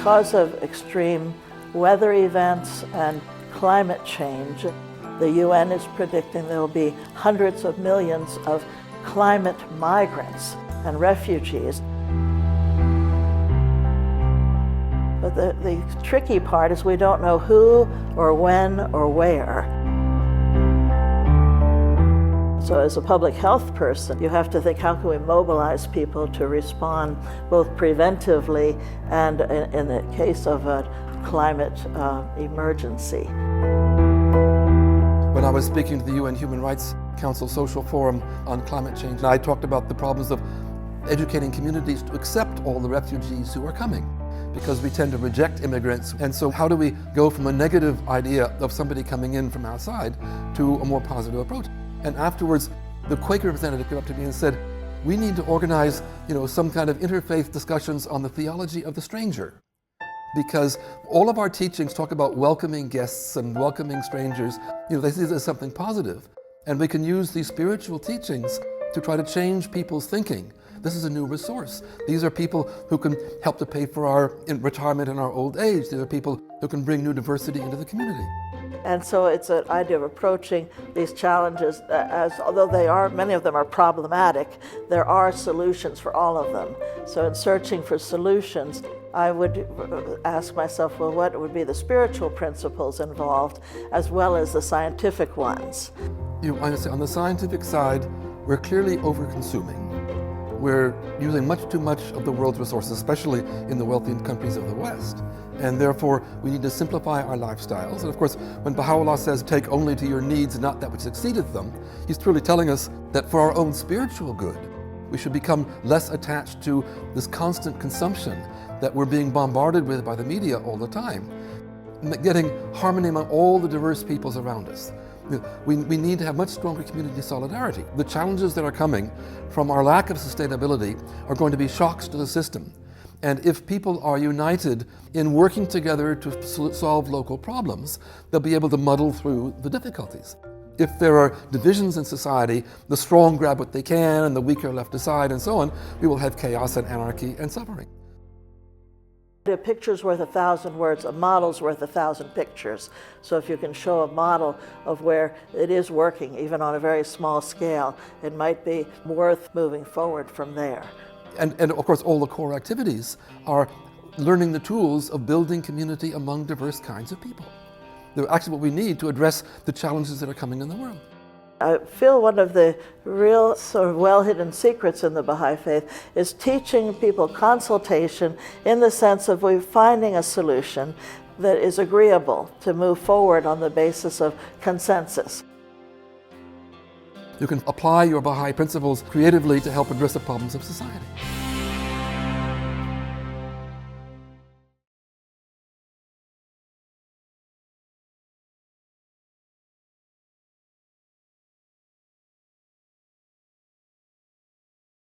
because of extreme weather events and climate change, the UN is predicting there will be hundreds of millions of climate migrants and refugees. But the tricky part is we don't know who or when or where. So as a public health person, you have to think, how can we mobilize people to respond both preventively and in the case of a climate emergency. When I was speaking to the UN Human Rights Council Social Forum on climate change, I talked about the problems of educating communities to accept all the refugees who are coming, because we tend to reject immigrants. And so how do we go from a negative idea of somebody coming in from outside to a more positive approach? And afterwards, the Quaker representative came up to me and said, we need to organize, some kind of interfaith discussions on the theology of the stranger. Because all of our teachings talk about welcoming guests and welcoming strangers. They see this as something positive. And we can use these spiritual teachings to try to change people's thinking. This is a new resource. These are people who can help to pay for our retirement and our old age. These are people who can bring new diversity into the community. And so it's an idea of approaching these challenges as, although many of them are problematic, there are solutions for all of them. So in searching for solutions, I would ask myself, well, what would be the spiritual principles involved as well as the scientific ones? On the scientific side, we're clearly over-consuming. We're using much too much of the world's resources, especially in the wealthy countries of the West. And therefore, we need to simplify our lifestyles. And of course, when Baha'u'llah says, take only to your needs and not that which exceedeth them, he's truly telling us that for our own spiritual good, we should become less attached to this constant consumption that we're being bombarded with by the media all the time, getting harmony among all the diverse peoples around us. We need to have much stronger community solidarity. The challenges that are coming from our lack of sustainability are going to be shocks to the system. And if people are united in working together to solve local problems, they'll be able to muddle through the difficulties. If there are divisions in society, the strong grab what they can and the weak are left aside and so on, we will have chaos and anarchy and suffering. A picture's worth 1,000 words, a model's worth 1,000 pictures. So if you can show a model of where it is working, even on a very small scale, it might be worth moving forward from there. And of course, all the core activities are learning the tools of building community among diverse kinds of people. They're actually what we need to address the challenges that are coming in the world. I feel one of the real sort of well-hidden secrets in the Baha'i faith is teaching people consultation in the sense of finding a solution that is agreeable to move forward on the basis of consensus. You can apply your Baha'i principles creatively to help address the problems of society.